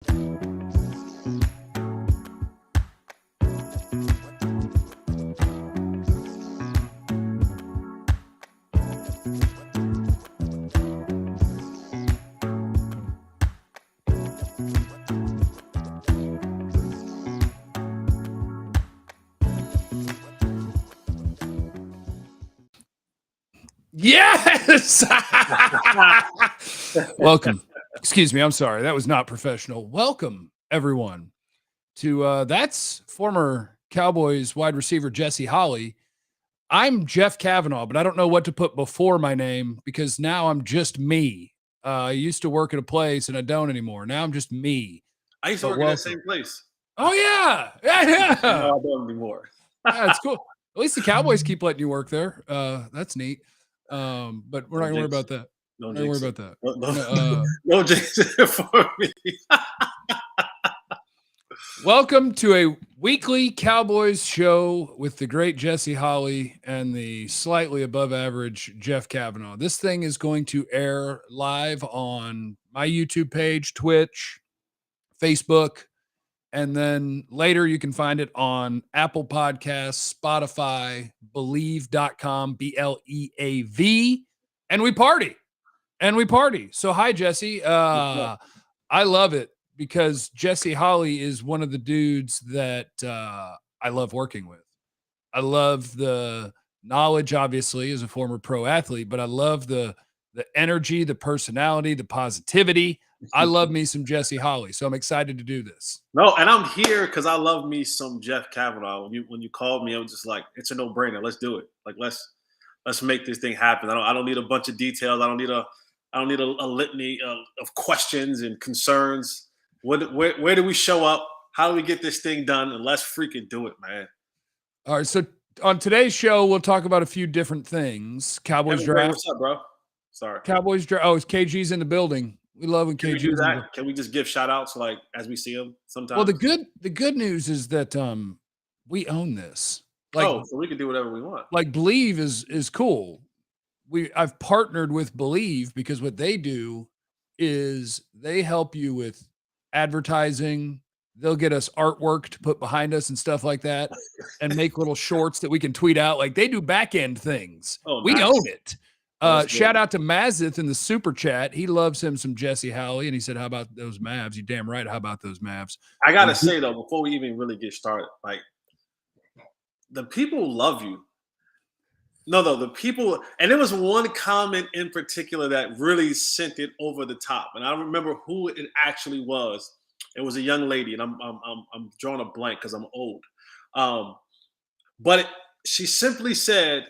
Yes. Welcome. Excuse me. I'm sorry. That was not professional. Welcome, everyone, to that's former Cowboys wide receiver Jesse Holley. I'm Jeff Cavanaugh, but I don't know what to put before my name because now I'm just me. I used to work at a place and I don't anymore. Now I'm just me. I used to work at that same place. Oh, yeah. Yeah. No, I don't anymore. Yeah, it's cool. At least the Cowboys keep letting you work there. That's neat. But we're not going to worry about that. No, don't worry about that. No, Jason for me. Welcome to a weekly Cowboys show with the great Jesse Holley and the slightly above average Jeff Cavanaugh. This thing is going to air live on my YouTube page, Twitch, Facebook, and then later you can find it on Apple Podcasts, Spotify, Bleav.com, BLEAV, and we party. So hi, Jesse. I love it because Jesse Holley is one of the dudes that I love working with. I love the knowledge, obviously, as a former pro athlete, but I love the energy, the personality, the positivity. I love me some Jesse Holley, so I'm excited to do this. No, and I'm here because I love me some Jeff Cavanaugh. When you called me, I was just like, it's a no-brainer. Let's do it. Like let's make this thing happen. I don't need a bunch of details. I don't need a litany of questions and concerns. Where do we show up? How do we get this thing done? And let's freaking do it, man. All right. So on today's show, we'll talk about a few different things. Cowboys draft. What's up, bro? Sorry. Cowboys draft. Oh, it's KG's in the building. We love when KG's in the building. Can we just give shout outs like as we see them sometimes? Well, the good news is that we own this. So we can do whatever we want. Like Bleav is cool. I've partnered with Bleav because what they do is they help you with advertising. They'll get us artwork to put behind us and stuff like that and make little shorts that we can tweet out. Like they do back end things. We nice. own it. Shout out to Mazith in the super chat. He loves him some Jesse Holley. And he said, how about those Mavs? You damn right. How about those Mavs? I got to say though, before we even really get started, like the people love you. No, the people, and there was one comment in particular that really sent it over the top. And I don't remember who it actually was. It was a young lady, and I'm drawing a blank because I'm old. But she simply said,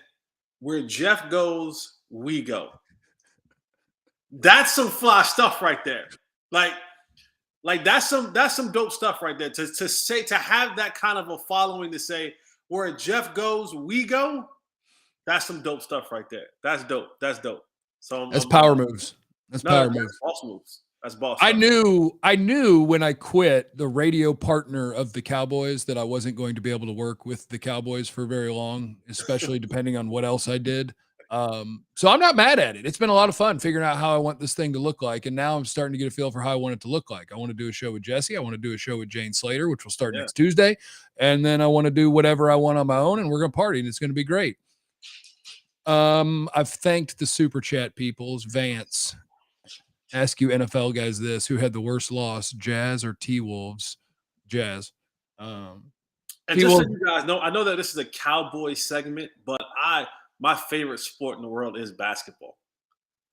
"Where Jeff goes, we go." That's some fly stuff right there. Like that's some dope stuff right there. To have that kind of a following to say, "Where Jeff goes, we go." That's some dope stuff right there. That's dope. So that's power moves. That's power moves. Boss moves. That's boss. I knew when I quit the radio partner of the Cowboys that I wasn't going to be able to work with the Cowboys for very long, especially depending on what else I did. So I'm not mad at it. It's been a lot of fun figuring out how I want this thing to look like. And now I'm starting to get a feel for how I want it to look like. I want to do a show with Jesse. I want to do a show with Jane Slater, which will start next Tuesday. And then I want to do whatever I want on my own, and we're going to party, and it's going to be great. I've thanked the super chat peoples. Vance, ask you NFL guys this: who had the worst loss, Jazz or T-Wolves? Jazz. And just so you guys know, I know that this is a Cowboy segment, but my favorite sport in the world is basketball.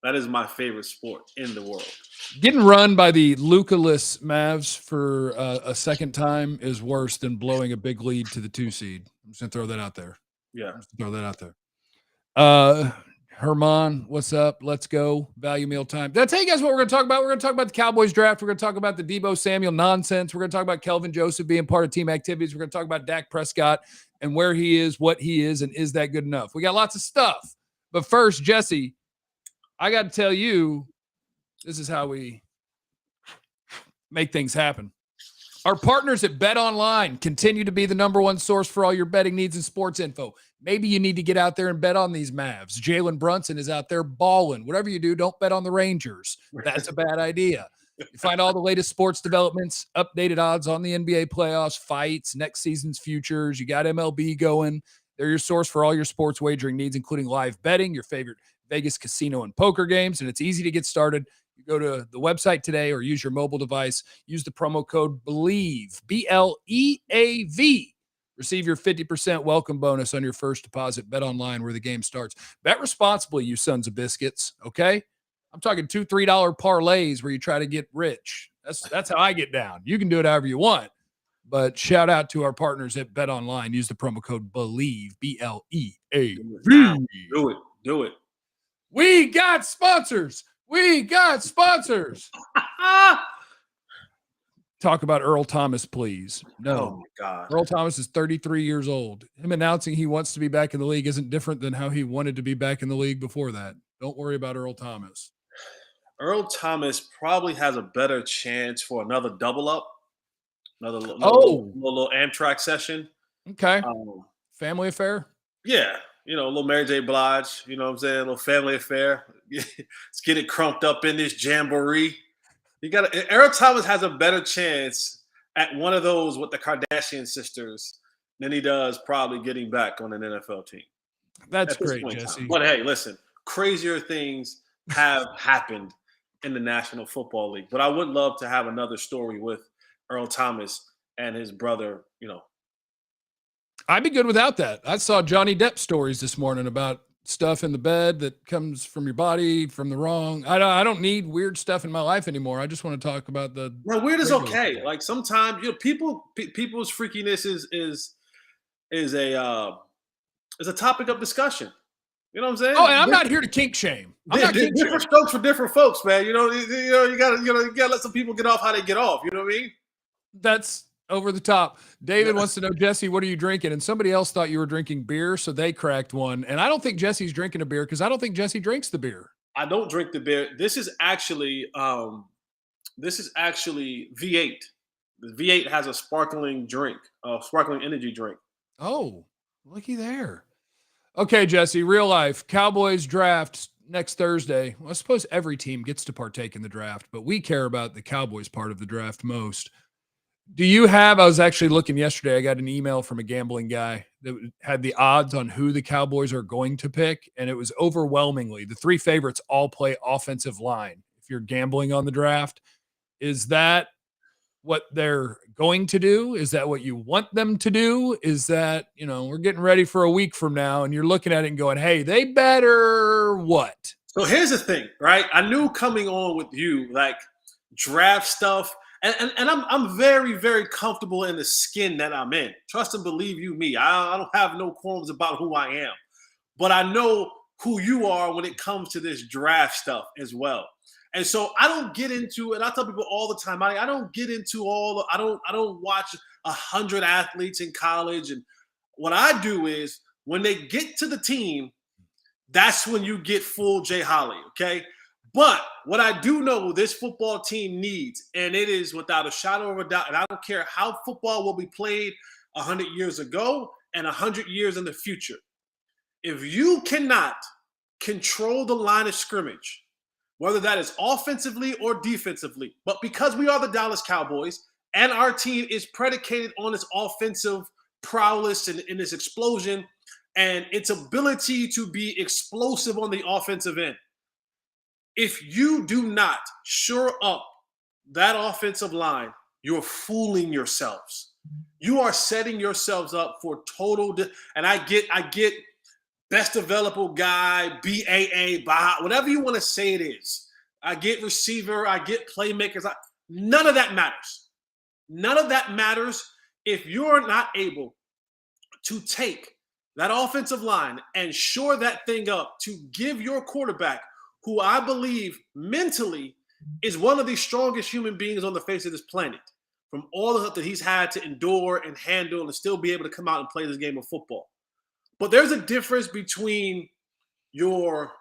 That is my favorite sport in the world. Getting run by the Luka-less Mavs for a second time is worse than blowing a big lead to the 2 seed. I'm just gonna throw that out there. Yeah, throw that out there. Herman, what's up? Let's go. Value meal time. Did I tell you guys what we're going to talk about? We're going to talk about the Cowboys draft. We're going to talk about the Deebo Samuel nonsense. We're going to talk about Kelvin Joseph being part of team activities. We're going to talk about Dak Prescott and where he is, what he is, and is that good enough? We got lots of stuff. But first, Jesse, I got to tell you, this is how we make things happen. Our partners at Bet Online continue to be the number one source for all your betting needs and sports info. Maybe you need to get out there and bet on these Mavs. Jalen Brunson is out there balling. Whatever you do, don't bet on the Rangers. That's a bad idea. You find all the latest sports developments, updated odds on the NBA playoffs, fights, next season's futures. You got MLB going. They're your source for all your sports wagering needs, including live betting, your favorite Vegas casino and poker games, and it's easy to get started. You go to the website today or use your mobile device. Use the promo code Bleav, BLEAV. Receive your 50% welcome bonus on your first deposit. Bet online where the game starts. Bet responsibly, you sons of biscuits, okay? I'm talking $2, $3 parlays where you try to get rich. That's how I get down. You can do it however you want. But shout out to our partners at Bet Online. Use the promo code Bleav, BLEAV. Do it. We got sponsors. Talk about Earl Thomas, please. No. Oh, my God. Earl Thomas is 33 years old. Him announcing he wants to be back in the league isn't different than how he wanted to be back in the league before that. Don't worry about Earl Thomas. Earl Thomas probably has a better chance for another double up, another little Amtrak session. Okay. Family affair? Yeah. A little Mary J. Blige, you know what I'm saying? A little family affair. Let's get it crunked up in this jamboree. Earl Thomas has a better chance at one of those with the Kardashian sisters than he does probably getting back on an NFL team. That's great, Jesse. But hey, listen, crazier things have happened in the National Football League. But I would love to have another story with Earl Thomas and his brother, I'd be good without that. I saw Johnny Depp stories this morning about stuff in the bed that comes from your body, from the wrong. I don't need weird stuff in my life anymore. I just want to talk about the. No, weird is okay. Stuff. Like sometimes, people's freakiness is a topic of discussion. You know what I'm saying? Oh, and I'm not here to kink shame. Different strokes for different folks, man. You gotta let some people get off how they get off. You know what I mean? That's over the top. David wants to know, Jesse, what are you drinking? And somebody else thought you were drinking beer, so they cracked one. And I don't think Jesse's drinking a beer because I don't think Jesse drinks the beer. I don't drink the beer. This is actually V8. The V8 has a sparkling drink, a sparkling energy drink. Oh, looky there. Okay, Jesse, real life. Cowboys draft next Thursday. Well, I suppose every team gets to partake in the draft, but we care about the Cowboys part of the draft most. Do you have, I was actually looking yesterday, I got an email from a gambling guy that had the odds on who the Cowboys are going to pick, and it was overwhelmingly, the three favorites all play offensive line. If you're gambling on the draft, is that what they're going to do? Is that what you want them to do? Is that, we're getting ready for a week from now, and you're looking at it and going, hey, they better what? So here's the thing, right? I knew coming on with you, like draft stuff, and I'm very, very comfortable in the skin that I'm in. Trust and believe you me. I don't have no qualms about who I am. But I know who you are when it comes to this draft stuff as well. And so I don't get into, and I tell people all the time, I don't get into I don't watch 100 athletes in college. And what I do is when they get to the team, that's when you get full Jay Holley, okay? But what I do know this football team needs, and it is without a shadow of a doubt, and I don't care how football will be played 100 years ago and 100 years in the future. If you cannot control the line of scrimmage, whether that is offensively or defensively, but because we are the Dallas Cowboys and our team is predicated on its offensive prowess and its explosion and its ability to be explosive on the offensive end, if you do not shore up that offensive line, you're fooling yourselves. You are setting yourselves up for total. And I get best available guy, BAA, whatever you want to say it is. I get receiver, I get playmakers. None of that matters. None of that matters if you're not able to take that offensive line and shore that thing up to give your quarterback, who I believe mentally is one of the strongest human beings on the face of this planet, from all the stuff that he's had to endure and handle and still be able to come out and play this game of football. But there's a difference between your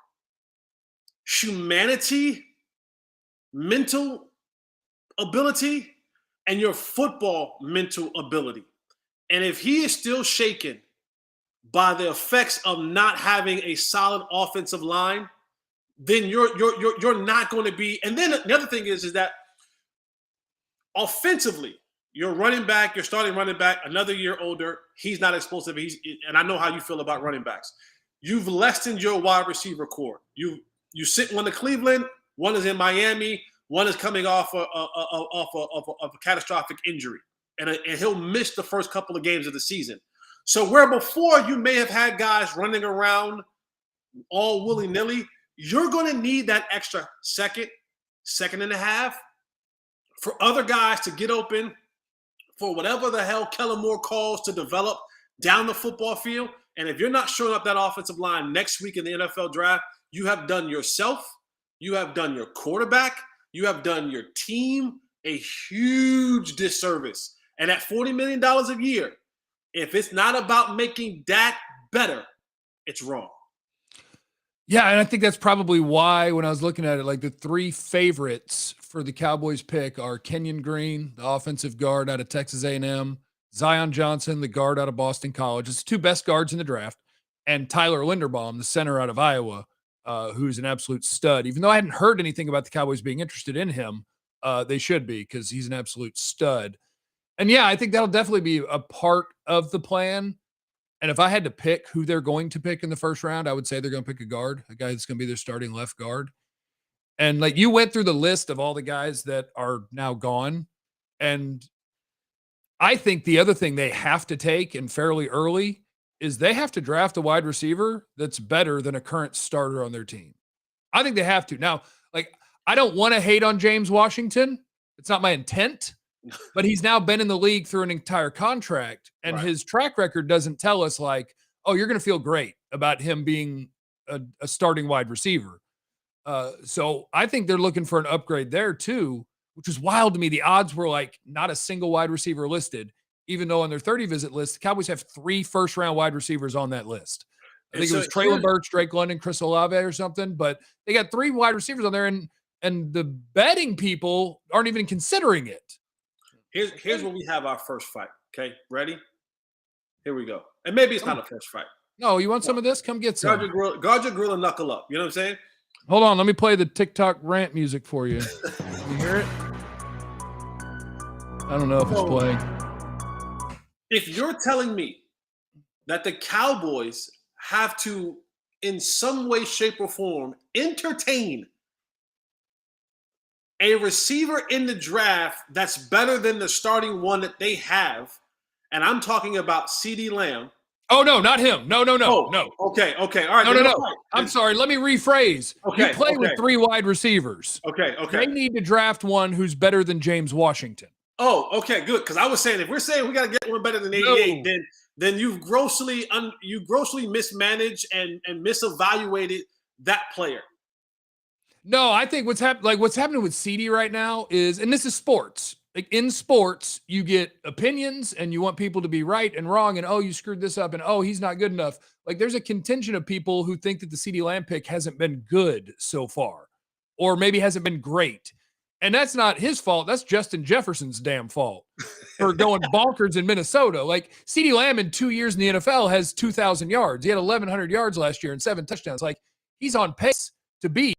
humanity, mental ability, and your football mental ability. And if he is still shaken by the effects of not having a solid offensive line, then you're not going to be. And then the other thing is that offensively, your running back, your starting running back, another year older, he's not explosive. And I know how you feel about running backs. You've lessened your wide receiver core. You sit one in Cleveland, one is in Miami, one is coming off of a catastrophic injury, and he'll miss the first couple of games of the season. So where before you may have had guys running around all willy-nilly, you're going to need that extra second and a half for other guys to get open, for whatever the hell Kellen Moore calls to develop down the football field. And if you're not showing up that offensive line next week in the NFL draft, you have done yourself, you have done your quarterback, you have done your team a huge disservice. And at $40 million a year, if it's not about making Dak better, it's wrong. Yeah, and I think that's probably why when I was looking at it, like the three favorites for the Cowboys pick are Kenyon Green, the offensive guard out of Texas A&M, Zion Johnson, the guard out of Boston College. It's the two best guards in the draft, and Tyler Linderbaum, the center out of Iowa, who's an absolute stud. Even though I hadn't heard anything about the Cowboys being interested in him, they should be, because he's an absolute stud. And yeah, I think that'll definitely be a part of the plan. And if I had to pick who they're going to pick in the first round, I would say they're going to pick a guard, a guy that's going to be their starting left guard. And like you went through the list of all the guys that are now gone. And I think the other thing they have to take, and fairly early, is they have to draft a wide receiver that's better than a current starter on their team. I think they have to. Now, like, I don't want to hate on James Washington. It's not my intent. But he's now been in the league through an entire contract, and his track record doesn't tell us like, oh, you're going to feel great about him being a starting wide receiver. So I think they're looking for an upgrade there too, which is wild to me. The odds were like not a single wide receiver listed, even though on their 30 visit list, the Cowboys have 3 first-round wide receivers on that list. I think it was Traylon Burks, Drake London, Chris Olave or something, but they got 3 wide receivers on there, and the betting people aren't even considering it. Here's where we have our first fight. Okay, ready? Here we go. And maybe it's not a first fight. No, you want some of this? Come get some. Guard your grill and knuckle up. You know what I'm saying? Hold on. Let me play the TikTok rant music for you. You hear it? I don't know if it's playing. If you're telling me that the Cowboys have to, in some way, shape, or form, entertain a receiver in the draft that's better than the starting one that they have, and I'm talking about CeeDee Lamb. Oh, no, not him. No. Okay. All right. No. I'm sorry. Let me rephrase. You play with 3 wide receivers. Okay. They need to draft one who's better than James Washington. Oh, okay, good. Because I was saying, if we're saying we got to get one better than 88, then you've grossly mismanaged and misevaluated that player. No, I think what's happening with CeeDee right now is, and this is sports. Like in sports, you get opinions and you want people to be right and wrong, and oh, you screwed this up, and oh, he's not good enough. Like there's a contingent of people who think that the CeeDee Lamb pick hasn't been good so far, or maybe hasn't been great. And that's not his fault. That's Justin Jefferson's damn fault for going bonkers in Minnesota. Like CeeDee Lamb in 2 years in the NFL has 2,000 yards. He had 1,100 yards last year and 7 touchdowns. Like he's on pace to be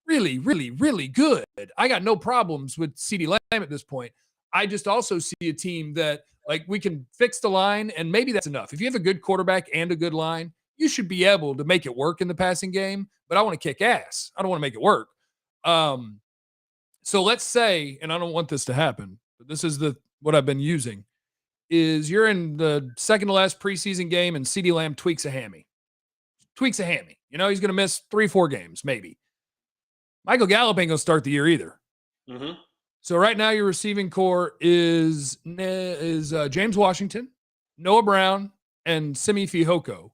really, really, really good. I got no problems with CeeDee Lamb at this point. I just also see a team that like we can fix the line, and maybe that's enough. If you have a good quarterback and a good line, you should be able to make it work in the passing game. But I want to kick ass. I don't want to make it work. So let's say, and I don't want this to happen, but this is what I've been using, is you're in the second to last preseason game and CeeDee Lamb tweaks a hammy. You know, he's going to miss 3-4 games, maybe. Michael Gallup ain't going to start the year either. Mm-hmm. So right now your receiving core is James Washington, Noah Brown, and Simi Fehoko,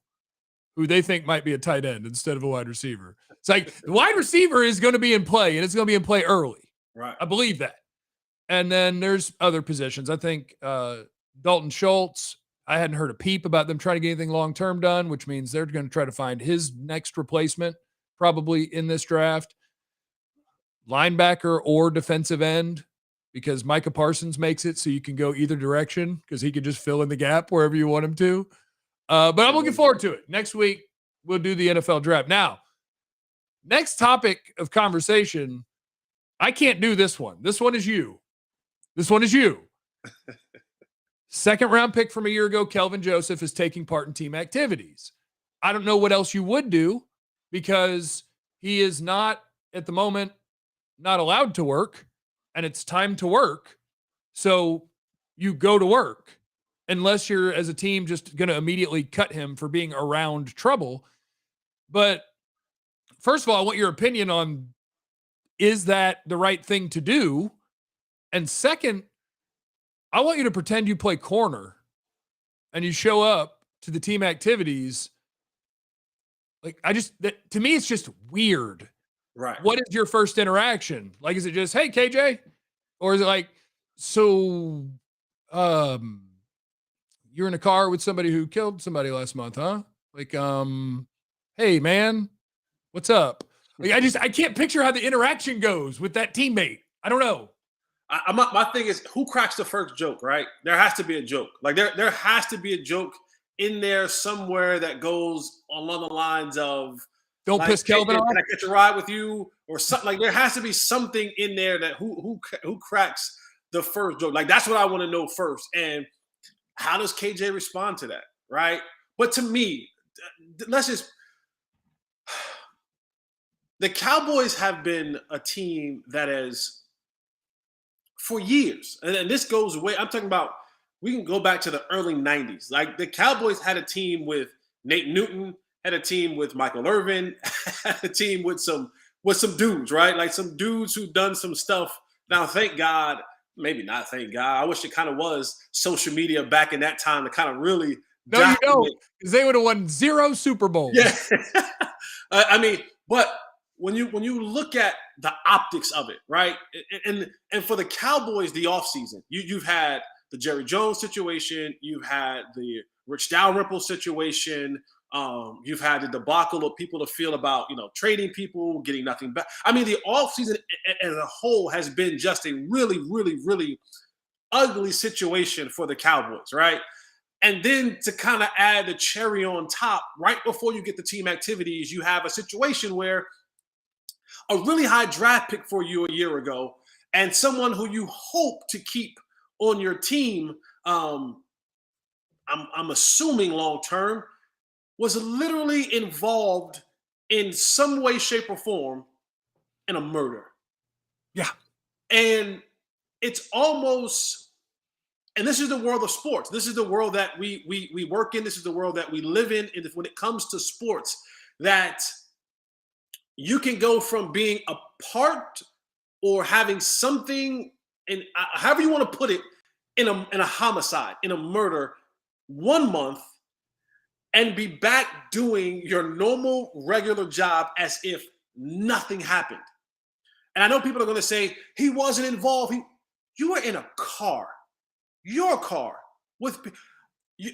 who they think might be a tight end instead of a wide receiver. It's like the wide receiver is going to be in play, and it's going to be in play early. Right. I believe that. And then there's other positions. I think Dalton Schultz, I hadn't heard a peep about them trying to get anything long-term done, which means they're going to try to find his next replacement probably in this draft. Linebacker or defensive end, because Micah Parsons makes it so you can go either direction because he can just fill in the gap wherever you want him to. But I'm looking forward to it. Next week, we'll do the NFL draft. Now, next topic of conversation, I can't do this one. This one is you. This one is you. Second round pick from a year ago, Kelvin Joseph is taking part in team activities. I don't know what else you would do because he is not at the moment not allowed to work and it's time to work. So you go to work unless you're as a team just going to immediately cut him for being around trouble. But first of all, I want your opinion on, is that the right thing to do? And second, I want you to pretend you play corner and you show up to the team activities. Like, to me, it's just weird. Right. What is your first interaction? Like, is it just, hey, KJ? Or is it like, so, you're in a car with somebody who killed somebody last month, huh? Like, hey, man, what's up? Like, I can't picture how the interaction goes with that teammate. I don't know. My thing is, who cracks the first joke, right? There has to be a joke. Like there has to be a joke in there somewhere that goes along the lines of, don't piss Kelvin off. Can I catch a ride with you or something? Like there has to be something in there that who cracks the first joke. Like that's what I want to know first. And how does KJ respond to that, right? But to me, the Cowboys have been a team that has, for years, and this goes way, I'm talking about, we can go back to the early 90s. Like the Cowboys had a team with Nate Newton, had a team with Michael Irvin, had a team with some dudes, right? Like some dudes who've done some stuff. Now, thank God, maybe not thank God, I wish it kind of was social media back in that time to kind of really No, you don't, because they would have won 0 Super Bowls. Yeah. I mean, but when you look at the optics of it, right? And for the Cowboys, the offseason, you've had the Jerry Jones situation, you've had the Rich Dalrymple situation, you've had the debacle of people to feel about, trading people, getting nothing back. I mean, the offseason as a whole has been just a really, really, really ugly situation for the Cowboys, right? And then to kind of add the cherry on top, right before you get the team activities, you have a situation where a really high draft pick for you a year ago and someone who you hope to keep on your team, I'm assuming long-term, was literally involved in some way, shape, or form in a murder. Yeah. And it's almost, and this is the world of sports. This is the world that we work in. This is the world that we live in. And when it comes to sports, that you can go from being a part or having something, in however you want to put it, in a homicide, in a murder, 1 month, and be back doing your normal, regular job as if nothing happened. And I know people are going to say, he wasn't involved. You were in a car, your car, with you.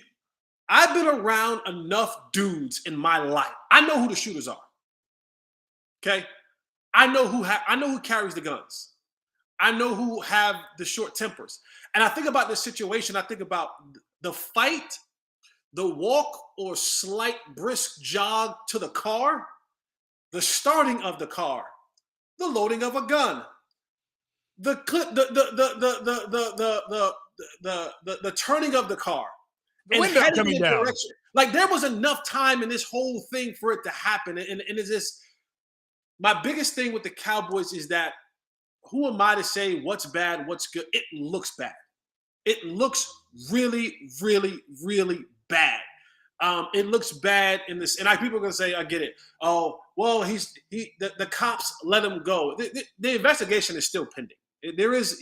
I've been around enough dudes in my life. I know who the shooters are. Okay, I know who carries the guns. I know who have the short tempers. And I think about this situation. I think about the fight, the walk or slight brisk jog to the car, the starting of the car, the loading of a gun, the turning of the car, the window coming down. Direction. Like there was enough time in this whole thing for it to happen, and it's just. My biggest thing with the Cowboys is that who am I to say what's bad, what's good? It looks bad. It looks really, really, really bad. It looks bad in this, and people are going to say, I get it. Oh, well, the cops let him go. The investigation is still pending. There is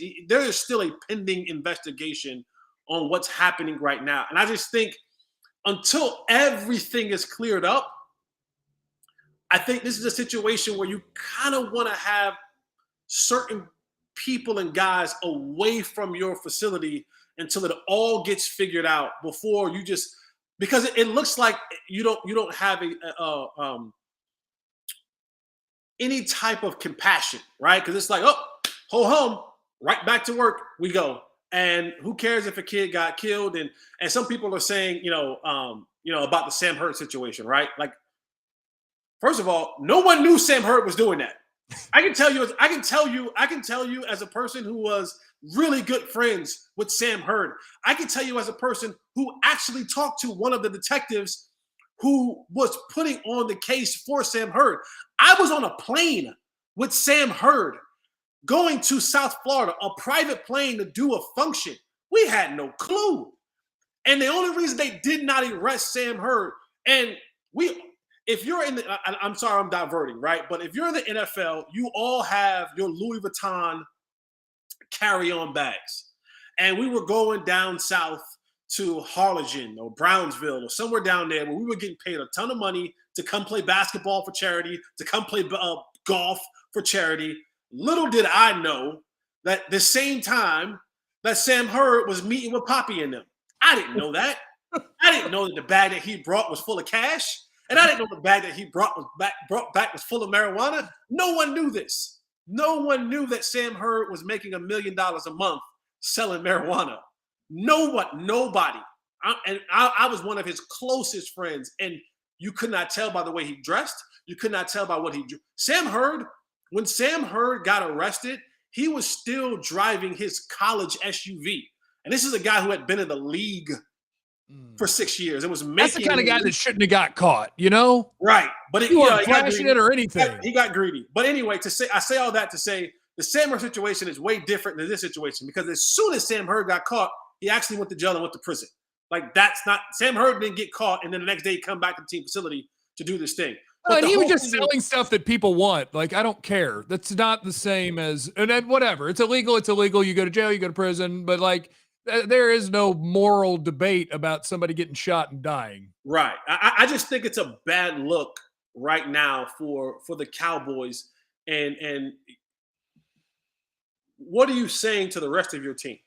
still a pending investigation on what's happening right now. And I just think until everything is cleared up, I think this is a situation where you kind of want to have certain people and guys away from your facility until it all gets figured out before you just, because it looks like you don't have any type of compassion, right? Because it's like, oh, ho hum, right back to work we go. And who cares if a kid got killed? And some people are saying, about the Sam Hurd situation, right? Like, first of all, no one knew Sam Hurd was doing that. I can tell you as a person who was really good friends with Sam Hurd. I can tell you as a person who actually talked to one of the detectives who was putting on the case for Sam Hurd. I was on a plane with Sam Hurd going to South Florida, a private plane to do a function. We had no clue. And the only reason they did not arrest Sam Hurd, and if you're in the, I'm sorry, I'm diverting, right? But if you're in the NFL, you all have your Louis Vuitton carry-on bags. And we were going down south to Harlingen or Brownsville or somewhere down there where we were getting paid a ton of money to come play basketball for charity, to come play golf for charity. Little did I know that the same time that Sam Hurd was meeting with Poppy and them. I didn't know that. I didn't know that the bag that he brought was full of cash. And I didn't know the bag that he brought back was full of marijuana. No one knew this. No one knew that Sam Hurd was making $1 million a month selling marijuana. Nobody. I was one of his closest friends, and you could not tell by the way he dressed. You could not tell by what he drew. Sam Hurd, when Sam Hurd got arrested, he was still driving his college SUV. And this is a guy who had been in the league for 6 years. It was making. That's the kind of guy that shouldn't have got caught, you know? Right. But he wasn't flashing it or anything. He got greedy. But anyway, I say all that to say the Sam Hurd situation is way different than this situation, because as soon as Sam Hurd got caught, he actually went to jail and went to prison. Like, that's not – Sam Hurd didn't get caught, and then the next day he come back to the team facility to do this thing. Oh, and he was just selling stuff that people want. Like, I don't care. That's not the same as – and then whatever. It's illegal. It's illegal. You go to jail. You go to prison. But, like, there is no moral debate about somebody getting shot and dying. Right. I just think it's a bad look right now for the Cowboys. And what are you saying to the rest of your team?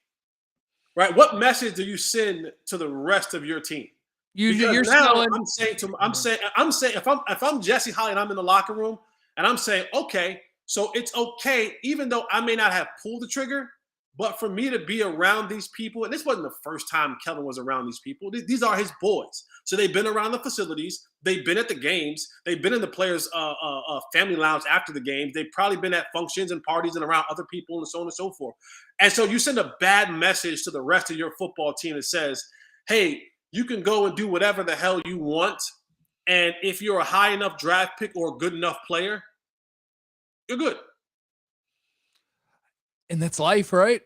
Right? What message do you send to the rest of your team? You're selling. I'm saying if I'm Jesse Holley and I'm in the locker room and I'm saying, okay, so it's okay, even though I may not have pulled the trigger, but for me to be around these people, and this wasn't the first time Kelvin was around these people. These are his boys. So they've been around the facilities. They've been at the games. They've been in the players' family lounge after the games. They've probably been at functions and parties and around other people and so on and so forth. And so you send a bad message to the rest of your football team that says, hey, you can go and do whatever the hell you want. And if you're a high enough draft pick or a good enough player, you're good. And that's life, right?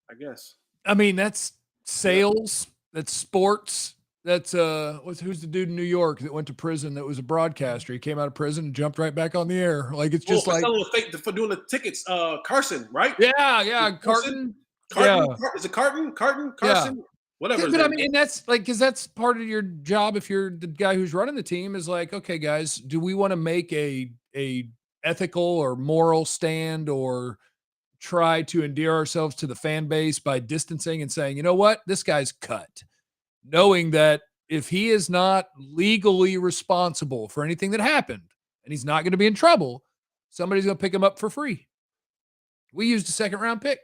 I guess. I mean, that's sales. That's sports. That's who's the dude in New York that went to prison that was a broadcaster? He came out of prison and jumped right back on the air. Like, it's just for doing the tickets, Carson, right? Yeah, Carton. Yeah. Is it Carton? Yeah. Whatever. But I mean, that's like, because that's part of your job. If you're the guy who's running the team, is like, okay, guys, do we want to make a ethical or moral stand, or try to endear ourselves to the fan base by distancing and saying, you know what, this guy's cut, knowing that if he is not legally responsible for anything that happened and he's not going to be in trouble, somebody's going to pick him up for free. We used a second round pick.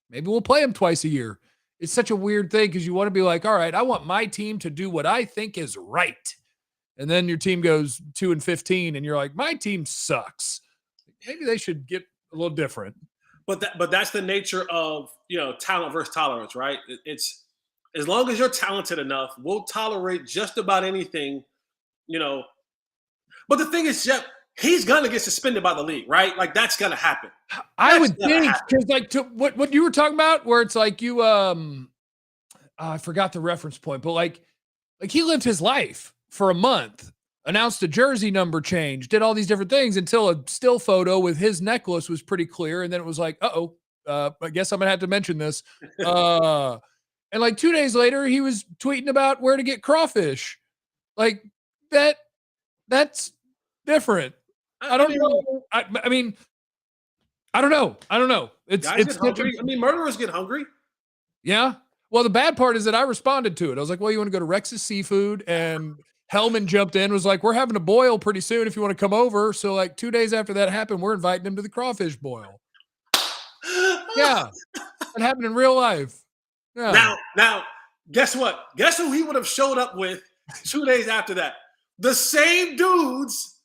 Maybe we'll play him twice a year. It's such a weird thing, because you want to be like, all right, I want my team to do what I think is right. And then your team goes 2-15 and you're like, my team sucks. Maybe they should get a little different. But that's the nature of, talent versus tolerance, right? It's as long as you're talented enough, we'll tolerate just about anything, But the thing is, Jeff, he's gonna get suspended by the league, right? Like, that's gonna happen. I would think, because like, to what you were talking about, where it's like you I forgot the reference point, but like he lived his life for a month, announced a jersey number change, did all these different things until a still photo with his necklace was pretty clear. And then it was like, I guess I'm going to have to mention this. And like 2 days later, he was tweeting about where to get crawfish. Like that's different. I don't know. I mean, I don't know. It's hungry. I mean, murderers get hungry. Yeah. Well, the bad part is that I responded to it. I was like, well, you want to go to Rex's Seafood? And Hellman jumped in, was like, we're having a boil pretty soon if you want to come over. So like 2 days after that happened, we're inviting him to the crawfish boil. Yeah. It happened in real life. Yeah. Now, guess what? Guess who he would have showed up with 2 days after that? The same dudes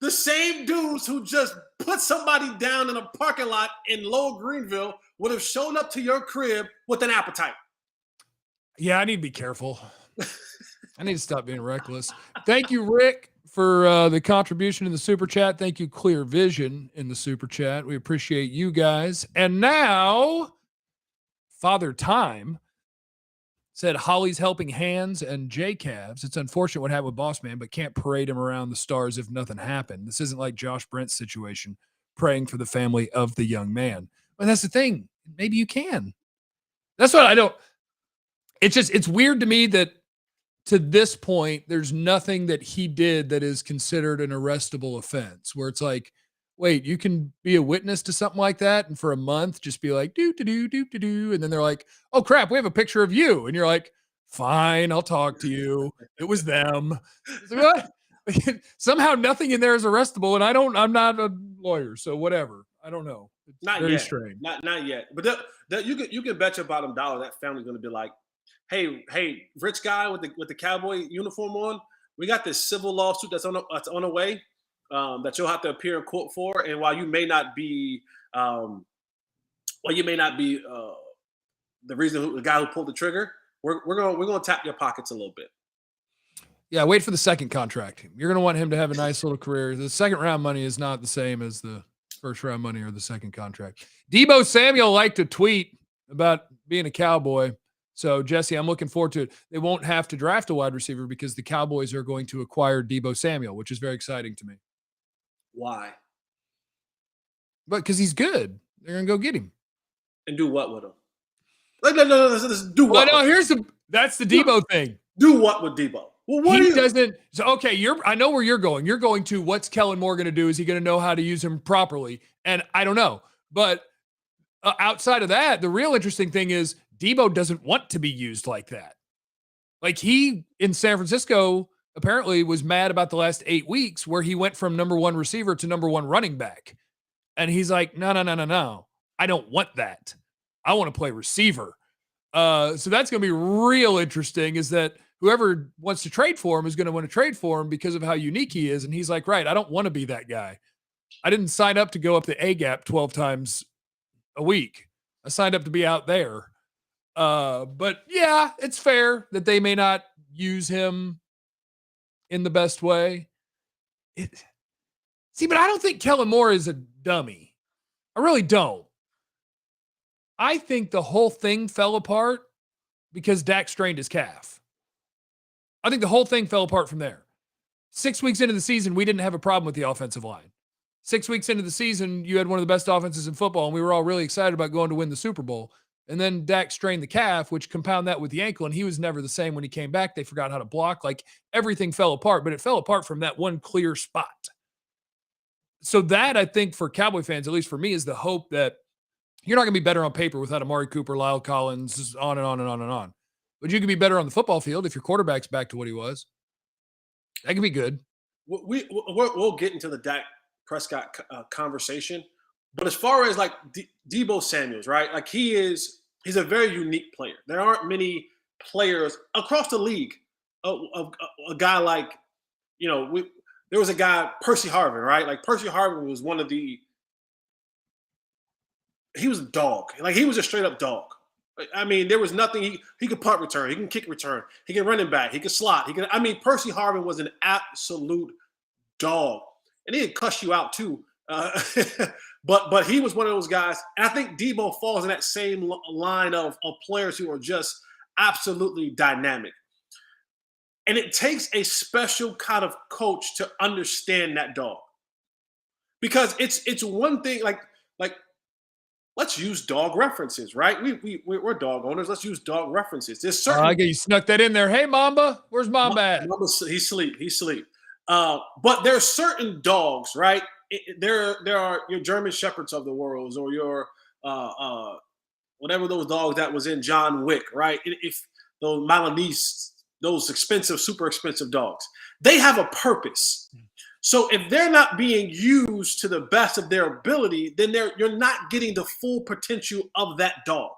The same dudes who just put somebody down in a parking lot in Lower Greenville would have shown up to your crib with an appetite. Yeah, I need to be careful. I need to stop being reckless. Thank you, Rick, for the contribution in the super chat. Thank you, Clear Vision, in the super chat. We appreciate you guys. And now, Father Time said Holly's helping Hands and J-Cavs. It's unfortunate what happened with Boss Man, but can't parade him around the stars if nothing happened. This isn't like Josh Brent's situation, praying for the family of the young man. And that's the thing. Maybe you can. That's what I don't. It's weird to me that to this point, there's nothing that he did that is considered an arrestable offense, where it's like, wait, you can be a witness to something like that, and for a month just be like, do, and then they're like, oh crap, we have a picture of you, and you're like, fine, I'll talk to you. It was them. What? Somehow nothing in there is arrestable, and I'm not a lawyer, so whatever. I don't know. It's not very yet. strange. Not yet. But you can bet your bottom dollar that family's going to be like, hey, rich guy with the cowboy uniform on, we got this civil lawsuit that's on the way. That you'll have to appear in court for, and while you may not be, the reason the guy who pulled the trigger, we're gonna tap your pockets a little bit. Yeah, wait for the second contract. You're gonna want him to have a nice little career. The second round money is not the same as the first round money or the second contract. Deebo Samuel liked to tweet about being a Cowboy. So, Jesse, I'm looking forward to it. They won't have to draft a wide receiver because the Cowboys are going to acquire Deebo Samuel, which is very exciting to me. Why? But because he's good. They're going to go get him. And do what with him? No. Do what? Well, no, that's the Deebo thing. Do what with Deebo? Well, what he doesn't. So, okay, I know where you're going. You're going to what's Kellen Moore going to do? Is he going to know how to use him properly? And I don't know. But outside of that, the real interesting thing is Deebo doesn't want to be used like that. Like he, in San Francisco, apparently was mad about the last 8 weeks where he went from number one receiver to number one running back. And he's like, no. I don't want that. I want to play receiver. So that's going to be real interesting, is that whoever wants to trade for him is going to want to trade for him because of how unique he is. And he's like, right, I don't want to be that guy. I didn't sign up to go up the A gap 12 times a week. I signed up to be out there. But yeah, it's fair that they may not use him in the best way. But I don't think Kellen Moore is a dummy. I really don't. I think the whole thing fell apart because Dak strained his calf. I think the whole thing fell apart from there. 6 weeks into the season, we didn't have a problem with the offensive line. 6 weeks into the season, you had one of the best offenses in football, and we were all really excited about going to win the Super Bowl. And then Dak strained the calf, which compound that with the ankle, and he was never the same when he came back. They forgot how to block. Like, everything fell apart, but it fell apart from that one clear spot. So that, I think, for Cowboy fans, at least for me, is the hope that you're not going to be better on paper without Amari Cooper, Lyle Collins, on and on and on and on. But you can be better on the football field if your quarterback's back to what he was. That can be good. We'll get into the Dak Prescott conversation. But as far as like Deebo Samuels, right? Like he's a very unique player. There aren't many players across the league. A guy like, there was a guy, Percy Harvin, right? Like Percy Harvin was he was a dog. Like he was a straight up dog. I mean, there was nothing. He could punt return. He can kick return. He can running back. He can slot. Percy Harvin was an absolute dog. And he could cuss you out too. But he was one of those guys. And I think Deebo falls in that same line of players who are just absolutely dynamic. And it takes a special kind of coach to understand that dog. Because it's one thing, like let's use dog references, right? We're dog owners. Let's use dog references. There's certain. I get you snuck that in there. Hey, Mamba, where's Mamba at? He's asleep. But there are certain dogs, right? There are your German Shepherds of the world, or your whatever those dogs that was in John Wick, right? If those Milanese, those expensive, super expensive dogs, they have a purpose. So if they're not being used to the best of their ability, then you're not getting the full potential of that dog.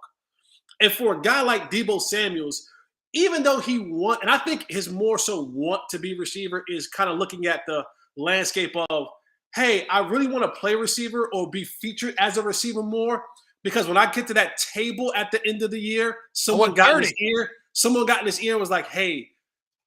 And for a guy like Deebo Samuels, even though and I think his more so want to be receiver is kind of looking at the landscape of hey, I really want to play receiver or be featured as a receiver more, because when I get to that table at the end of the year, someone got in his ear. Someone got in his ear and was like, hey,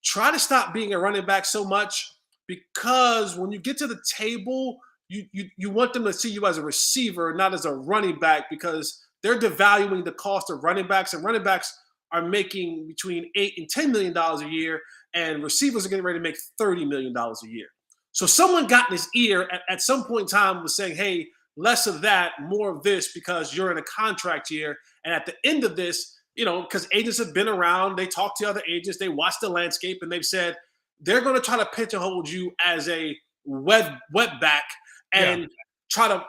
try to stop being a running back so much, because when you get to the table, you want them to see you as a receiver, not as a running back, because they're devaluing the cost of running backs, and running backs are making between $8 and $10 million a year, and receivers are getting ready to make $30 million a year. So someone got in his ear at some point in time was saying, hey, less of that, more of this, because you're in a contract year. And at the end of this, because agents have been around, they talk to other agents, they watch the landscape, and they've said they're going to try to pitch and hold you as a web back and try to,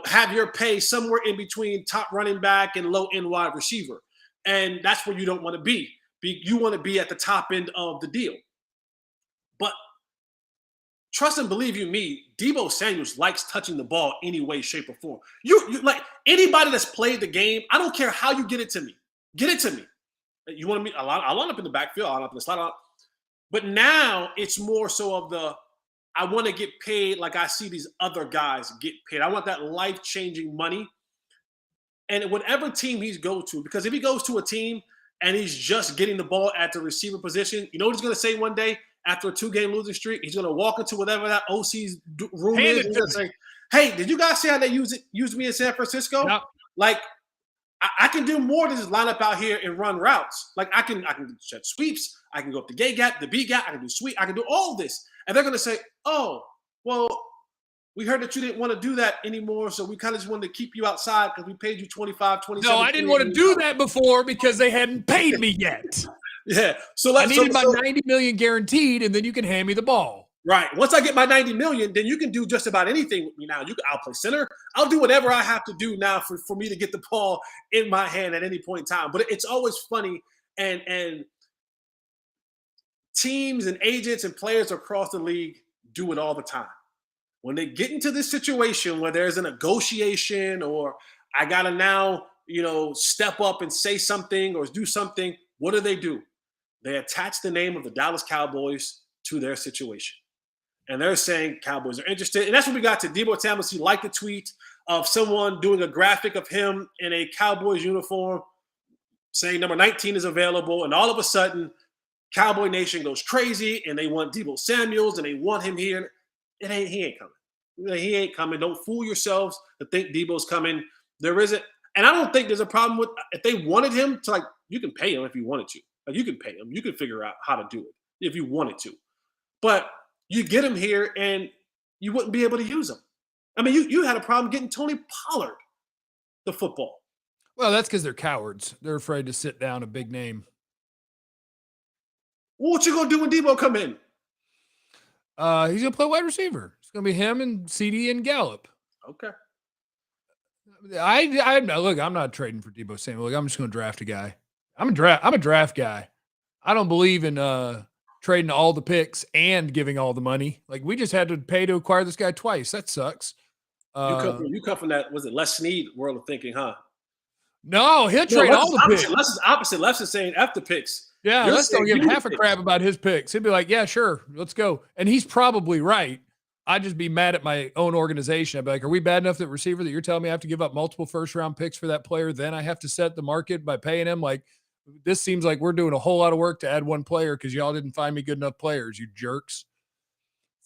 have your pay somewhere in between top running back and low end wide receiver. And that's where you don't want to be. You want to be at the top end of the deal. But trust and believe you me, Deebo Samuel likes touching the ball any way, shape, or form. You like anybody that's played the game, I don't care how you get it to me. Get it to me. You want me? I'll line up in the backfield. I'll line up in the slot. But now it's more so of I want to get paid like I see these other guys get paid. I want that life-changing money. And whatever team he's go to, because if he goes to a team and he's just getting the ball at the receiver position, you know what he's going to say one day after a 2-game losing streak? He's going to walk into whatever that OC's room is. He's going to say, hey, did you guys see how they used me in San Francisco? Yep. Like, I can do more than just line up out here and run routes. Like I can set sweeps. I can go up the gate gap, the B gap. I can do sweep. I can do all this. And they're going to say, oh, well, we heard that you didn't want to do that anymore, so we kind of just wanted to keep you outside because we paid you $25, $27. No, I didn't want to do that before because they hadn't paid me yet. Yeah. So I needed my $90 million guaranteed, and then you can hand me the ball. Right. Once I get my $90 million, then you can do just about anything with me now. I'll play center. I'll do whatever I have to do now for me to get the ball in my hand at any point in time. But it's always funny, and teams and agents and players across the league do it all the time. When they get into this situation where there's a negotiation or I got to now, step up and say something or do something, what do? They attach the name of the Dallas Cowboys to their situation. And they're saying Cowboys are interested. And that's what we got to Deebo Samuel. He liked the tweet of someone doing a graphic of him in a Cowboys uniform saying number 19 is available. And all of a sudden, Cowboy Nation goes crazy and they want Deebo Samuel and they want him here. He ain't coming. He ain't coming. Don't fool yourselves to think Deebo's coming. There isn't. And I don't think there's a problem with if they wanted him to, you can pay him if you wanted to. You can pay him. You can figure out how to do it if you wanted to. But you get him here and you wouldn't be able to use him. I mean, you had a problem getting Tony Pollard the football. Well, that's because they're cowards. They're afraid to sit down a big name. Well, what you going to do when Deebo come in? He's going to play wide receiver. It's going to be him and CD and Gallup. Okay. Look, I'm not trading for Deebo Samuel. Look, I'm just going to draft a guy. I'm a draft guy. I don't believe in trading all the picks and giving all the money. Like, we just had to pay to acquire this guy twice. That sucks. You come from that, was it Les Snead world of thinking, huh? No, he'll trade all the picks. Les is opposite. Les is saying F the picks. Yeah, Les don't give half a crap about his picks. He'd be like, yeah, sure, let's go. And he's probably right. I'd just be mad at my own organization. I'd be like, are we bad enough that receiver that you're telling me I have to give up multiple first-round picks for that player? Then I have to set the market by paying him? Like, this seems like we're doing a whole lot of work to add one player because y'all didn't find me good enough players, you jerks.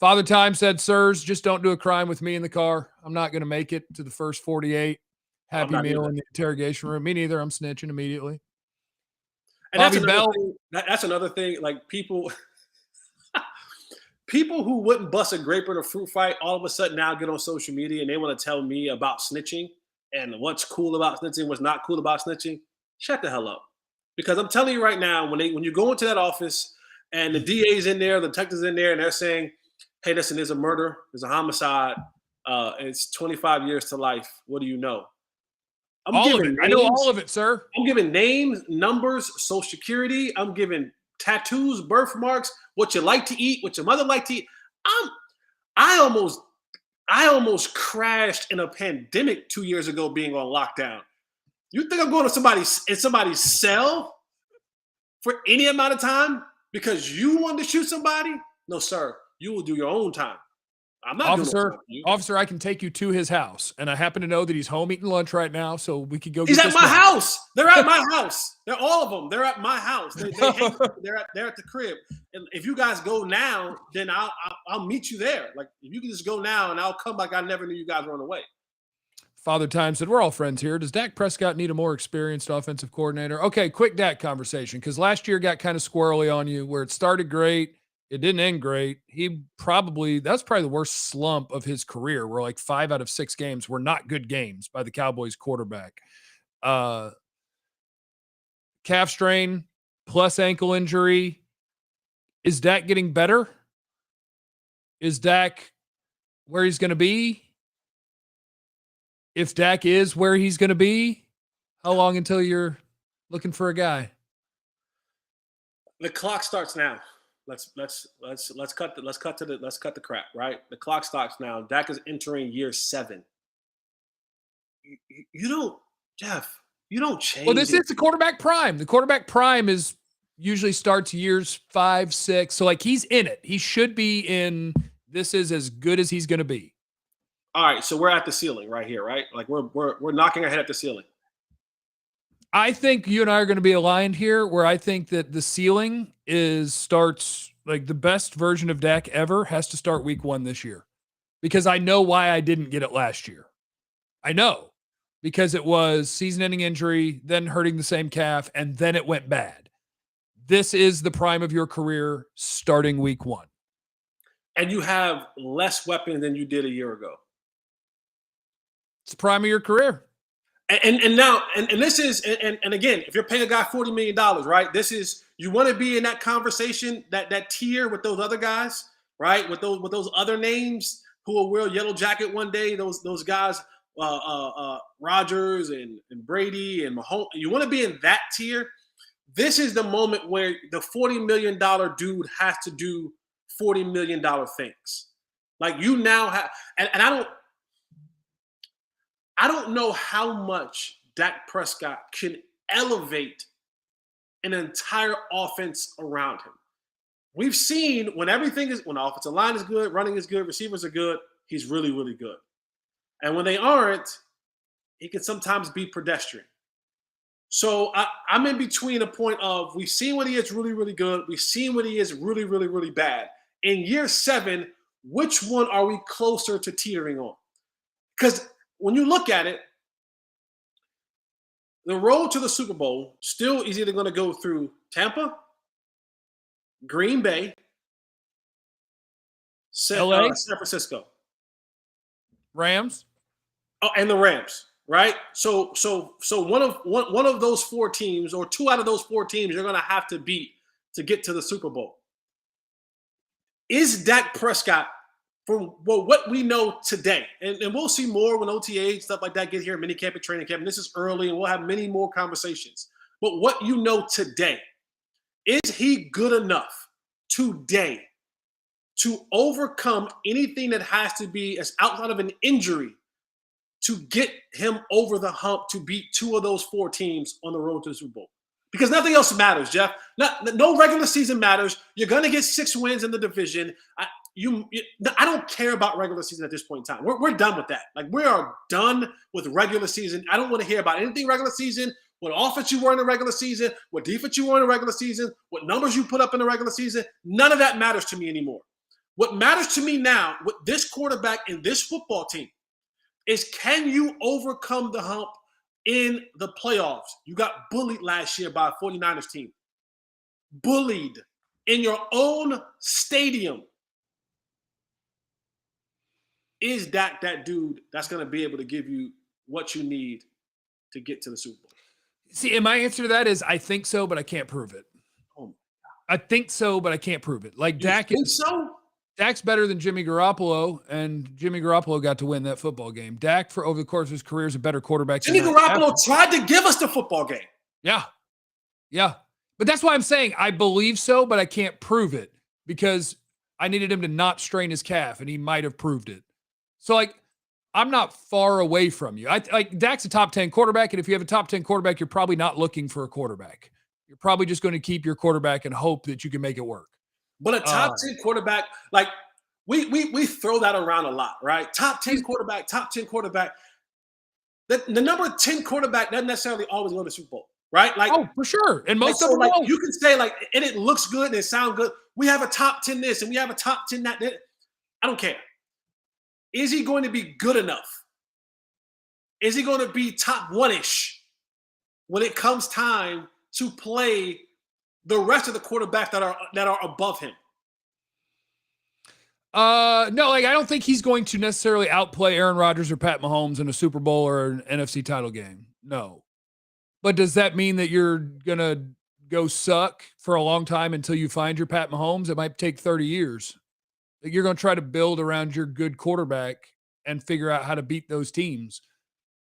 Father Time said, sirs, just don't do a crime with me in the car. I'm not going to make it to the first 48. Happy meal in the interrogation room. Me neither. I'm snitching immediately. And that's another thing. Like people who wouldn't bust a grape in a fruit fight all of a sudden now get on social media and they want to tell me about snitching and what's cool about snitching, what's not cool about snitching. Shut the hell up. Because I'm telling you right now, when you go into that office and the DA's in there, the detective's in there, and they're saying, hey, listen, there's a murder, there's a homicide, and it's 25 years to life. What do you know? I know all of it, sir. I'm giving names, numbers, social security. I'm giving tattoos, birthmarks, what you like to eat, what your mother liked to eat. I almost crashed in a pandemic 2 years ago being on lockdown. You think I'm going to somebody's cell for any amount of time because you wanted to shoot somebody? No, sir. You will do your own time. I'm not doing Officer, no you. officer, I can take you to his house. And I happen to know that he's home eating lunch right now, so we could go He's get at this my done. house. They're at my house. They're all of them. They're at my house. They're at the crib. And if you guys go now, then I'll meet you there. Like if you can just go now and I'll come like I never knew you guys run away. Father Time said, we're all friends here. Does Dak Prescott need a more experienced offensive coordinator? Okay, quick Dak conversation, because last year got kind of squirrely on you where it started great. It didn't end great. That's probably the worst slump of his career, where like 5 out of 6 games were not good games by the Cowboys quarterback. Calf strain plus ankle injury. Is Dak getting better? Is Dak where he's going to be? If Dak is where he's going to be, how long until you're looking for a guy? The clock starts now. Let's cut the crap, right? The clock starts now. Dak is entering year 7. You don't, Jeff. You don't change. Well, this is the quarterback prime. The quarterback prime usually starts years 5, 6. So like he's in it. He should be in. This is as good as he's going to be. All right, so we're at the ceiling right here, right? Like we're knocking our head at the ceiling. I think you and I are going to be aligned here, where I think that the ceiling starts like the best version of Dak ever has to start week 1 this year, because I know why I didn't get it last year. I know, because it was season-ending injury, then hurting the same calf, and then it went bad. This is the prime of your career starting week 1. And you have less weapons than you did a year ago. It's the prime of your career. And now this is and again, if you're paying a guy $40 million, right? This is, you want to be in that conversation, that tier with those other guys, right? With those other names who will wear a yellow jacket one day. Those guys, Rodgers and Brady and Mahomes. You want to be in that tier. This is the moment where the $40 million dude has to do $40 million things. Like you now have, and I don't know how much Dak Prescott can elevate an entire offense around him. We've seen when the offensive line is good, running is good, receivers are good, he's really, really good. And when they aren't, he can sometimes be pedestrian. So I'm in between a point of, we've seen when he is really, really good. We've seen when he is really, really, really bad. In year 7, which one are we closer to teetering on? Because when you look at it, the road to the Super Bowl still is either going to go through Tampa, Green Bay, LA, San Francisco, Rams. Oh, and the Rams, right? So one of those 4 teams, or 2 out of those 4 teams, you're going to have to beat to get to the Super Bowl. Is Dak Prescott, from what we know today, and we'll see more when OTA stuff like that get here, minicamp and training camp, and this is early, and we'll have many more conversations. But what you know today, is he good enough today to overcome anything that has to be as outside of an injury to get him over the hump to beat 2 of those 4 teams on the road to the Super Bowl? Because nothing else matters, Jeff. No regular season matters. You're going to get 6 wins in the division. I don't care about regular season at this point in time. We're done with that. Like, we are done with regular season. I don't want to hear about anything regular season. What offense you were in the regular season, what defense you were in the regular season, what numbers you put up in the regular season. None of that matters to me anymore. What matters to me now with this quarterback and this football team is, can you overcome the hump in the playoffs? You got bullied last year by a 49ers team. Bullied in your own stadium. Is Dak that dude that's going to be able to give you what you need to get to the Super Bowl? See, and my answer to that is I think so, but I can't prove it. Oh my God. I think so, but I can't prove it. Like, Dak's better than Jimmy Garoppolo, and Jimmy Garoppolo got to win that football game. Dak, for over the course of his career, is a better quarterback. Jimmy Garoppolo tried to give us the football game. Yeah. But that's why I'm saying I believe so, but I can't prove it, because I needed him to not strain his calf, and he might have proved it. So, like, I'm not far away from you. Dak's a top 10 quarterback, and if you have a top 10 quarterback, you're probably not looking for a quarterback. You're probably just going to keep your quarterback and hope that you can make it work. But a top 10 quarterback, like, we throw that around a lot, right? Top 10 quarterback. The number 10 quarterback doesn't necessarily always go to the Super Bowl, right? Like, oh, for sure. And most of them like won't. you can say like, and it looks good and it sounds good. We have a top 10 this and we have a top 10 that. I don't care. Is he going to be good enough? Is he going to be top one-ish when it comes time to play the rest of the quarterbacks that are above him? No, like I don't think he's going to necessarily outplay Aaron Rodgers or Pat Mahomes in a Super Bowl or an NFC title game. No. But does that mean that you're going to go suck for a long time until you find your Pat Mahomes? It might take 30 years. Like you're going to try to build around your good quarterback and figure out how to beat those teams.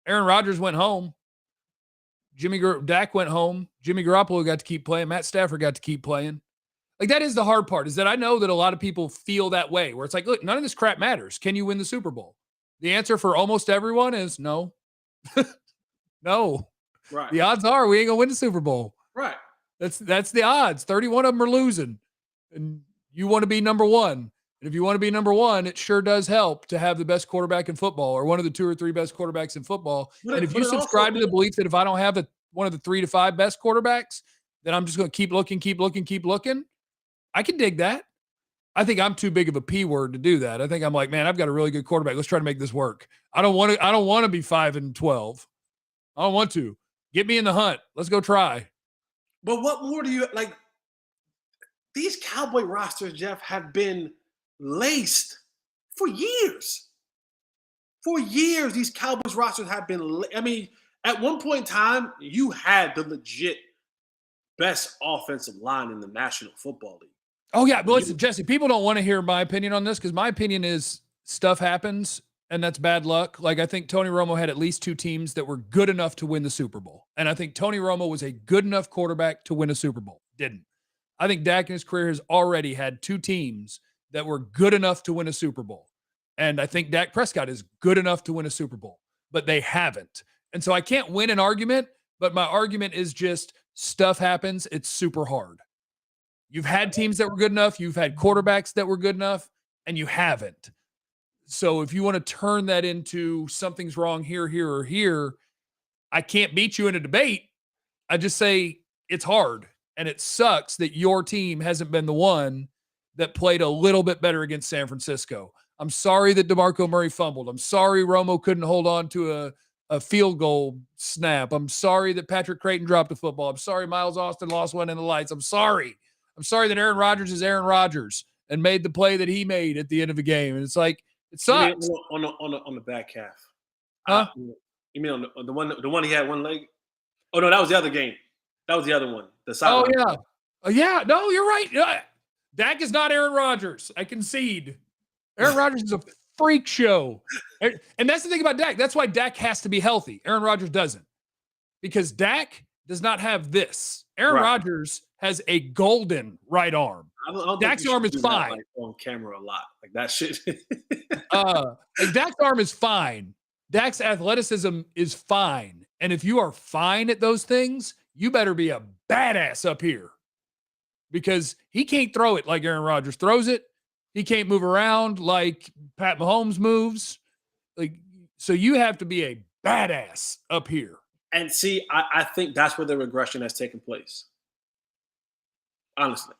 Aaron Rodgers went home. Dak went home. Jimmy Garoppolo got to keep playing. Matt Stafford got to keep playing. Like that is the hard part, is that I know that a lot of people feel that way, where it's like, look, none of this crap matters. Can you win the Super Bowl? The answer for almost everyone is no. No. Right. The odds are we ain't gonna win the Super Bowl. Right. That's the odds. 31 of them are losing. And you want to be number one. And if you want to be number one, it sure does help to have the best quarterback in football, or one of the 2 or 3 best quarterbacks in football. And if you subscribe to the belief that if I don't have one of the 3 to 5 best quarterbacks, then I'm just going to keep looking. I can dig that. I think I'm too big of a P word to do that. I think I'm like, man, I've got a really good quarterback. Let's try to make this work. I don't want to be 5-12. I don't want to. Get me in the hunt. Let's go try. But what more do you like? These Cowboy rosters, Jeff, have been laced for years. For years, these Cowboys rosters have been. I mean, at one point in time, you had the legit best offensive line in the National Football League. Oh, yeah. But listen, Jesse, people don't want to hear my opinion on this, because my opinion is stuff happens and that's bad luck. Like, I think Tony Romo had at least 2 teams that were good enough to win the Super Bowl. And I think Tony Romo was a good enough quarterback to win a Super Bowl. Didn't. I think Dak in his career has already had 2 teams that were good enough to win a Super Bowl. And I think Dak Prescott is good enough to win a Super Bowl, but they haven't. And so I can't win an argument, but my argument is just stuff happens. It's super hard. You've had teams that were good enough. You've had quarterbacks that were good enough, and you haven't. So if you want to turn that into something's wrong here, or here, I can't beat you in a debate. I just say it's hard, and it sucks that your team hasn't been the one that played a little bit better against San Francisco. I'm sorry that DeMarco Murray fumbled. I'm sorry Romo couldn't hold on to a field goal snap. I'm sorry that Patrick Creighton dropped the football. I'm sorry Miles Austin lost one in the lights. I'm sorry that Aaron Rodgers is Aaron Rodgers and made the play that he made at the end of a game. And it's like, it sucks. On the back half. Huh? You mean on the one he had one leg? Oh no, that was the other game. That was the other one. The side. Oh yeah. Yeah. No, you're right. Dak is not Aaron Rodgers. I concede. Aaron Rodgers is a freak show. And that's the thing about Dak. That's why Dak has to be healthy. Aaron Rodgers doesn't. Because Dak does not have this. Aaron Rodgers has a golden right arm. I don't Dak's arm is fine. Like, on camera a lot. Like that shit. Like Dak's arm is fine. Dak's athleticism is fine. And if you are fine at those things, you better be a badass up here. Because he can't throw it like Aaron Rodgers throws it. He can't move around like Pat Mahomes moves. Like, so you have to be a badass up here. And see, I think that's where the regression has taken place. Honestly.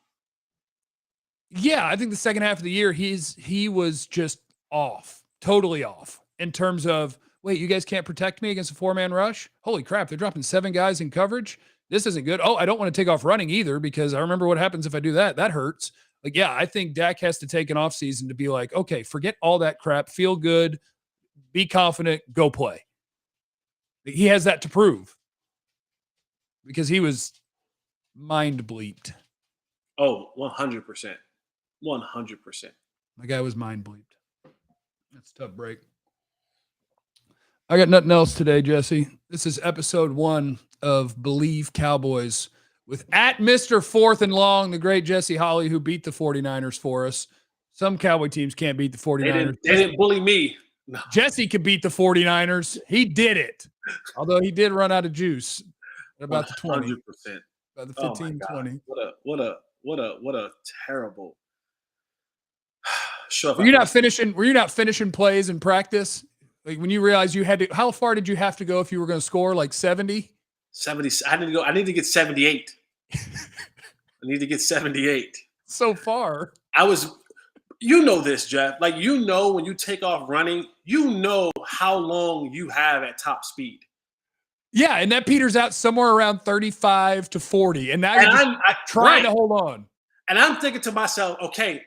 Yeah, I think the second half of the year, he was just off, totally off in terms of, wait, you guys can't protect me against a 4-man rush? Holy crap, they're dropping 7 guys in coverage. This isn't good. Oh, I don't want to take off running either, because I remember what happens if I do that. That hurts. Like, yeah, I think Dak has to take an off season to be like, okay, forget all that crap. Feel good. Be confident. Go play. He has that to prove, because he was mind bleeped. Oh, 100%. 100%. My guy was mind bleeped. That's a tough break. I got nothing else today, Jesse. This is episode 1 of Bleav Cowboys with at Mr. Fourth and Long, the great Jesse Holley, who beat the 49ers for us. Some Cowboy teams can't beat the 49ers. They didn't bully me. No. Jesse could beat the 49ers. He did it. Although he did run out of juice at about the 20. 100%. About the 15, 20. What a terrible. Sure. Were you not finishing plays in practice? Like when you realized you had to, how far did you have to go if you were going to score like 70? 70. I need to get 78. I need to get 78. So far. You know this, Jeff. Like, when you take off running, how long you have at top speed. Yeah, and that peters out somewhere around 35 to 40. And now you're just trying to hold on. And I'm thinking to myself, okay,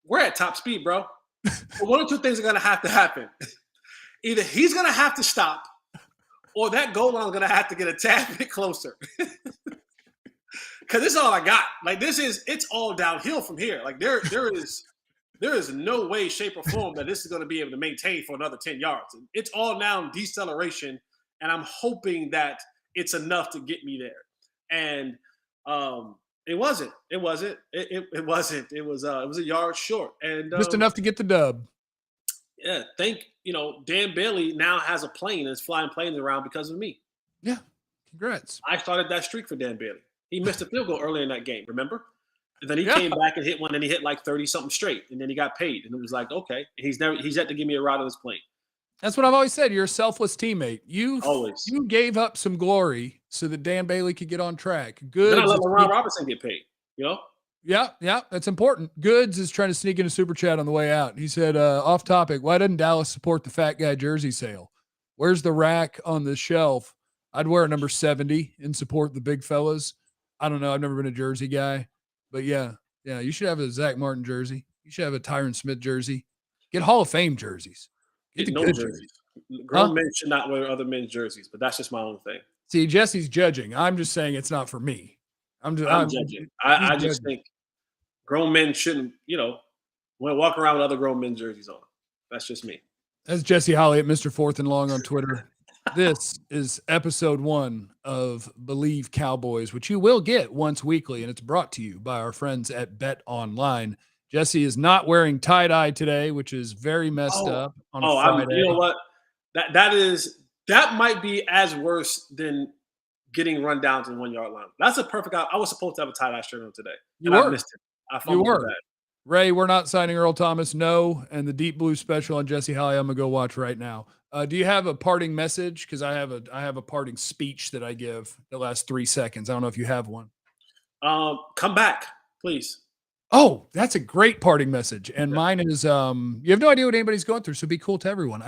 we're at top speed, bro. But one or two things are going to have to happen. Either he's going to have to stop, or that goal line is going to have to get a tad bit closer. Because this is all I got. Like, it's all downhill from here. Like, there is no way, shape, or form that this is going to be able to maintain for another 10 yards. It's all now in deceleration, and I'm hoping that it's enough to get me there. And it wasn't. It wasn't. It wasn't. It was a yard short, and just enough to get the dub. Yeah, Dan Bailey now has a plane and is flying planes around because of me. Yeah, congrats. I started that streak for Dan Bailey. He missed a field goal earlier in that game, remember? And then he came back and hit one, and he hit like 30-something straight, and then he got paid. And it was like, okay, he's yet to give me a ride on his plane. That's what I've always said. You're a selfless teammate. You gave up some glory so that Dan Bailey could get on track. Good. Then I let LeBron Robinson get paid, Yeah, that's important. Goods is trying to sneak in a super chat on the way out. He said, off topic, why doesn't Dallas support the fat guy jersey sale? Where's the rack on the shelf? I'd wear a number 70 and support the big fellas. I don't know. I've never been a jersey guy. But yeah, you should have a Zach Martin jersey. You should have a Tyron Smith jersey. Get Hall of Fame jerseys. Get the good jerseys. Grown men should not wear other men's jerseys, but that's just my own thing. See, Jesse's judging. I'm just saying it's not for me. I'm judging. I just think grown men shouldn't, walk around with other grown men's jerseys on. That's just me. That's Jesse Holley at Mr. Fourth and Long on Twitter. This is episode 1 of Bleav Cowboys, which you will get once weekly, and it's brought to you by our friends at Bet Online. Jesse is not wearing tie-dye today, which is very messed up on a Friday. You know what? That might be as worse than getting run down to the 1 yard line. That's a perfect. I was supposed to have a tie-dye shirt on today. I missed it. I fumbled that. Ray, we're not signing Earl Thomas. No. And the Deep Blue special on Jesse Holley, I'm going to go watch right now. Do you have a parting message? Because I have a parting speech that I give the last 3 seconds. I don't know if you have one. Come back, please. Oh, that's a great parting message. And mine is, you have no idea what anybody's going through, so be cool to everyone.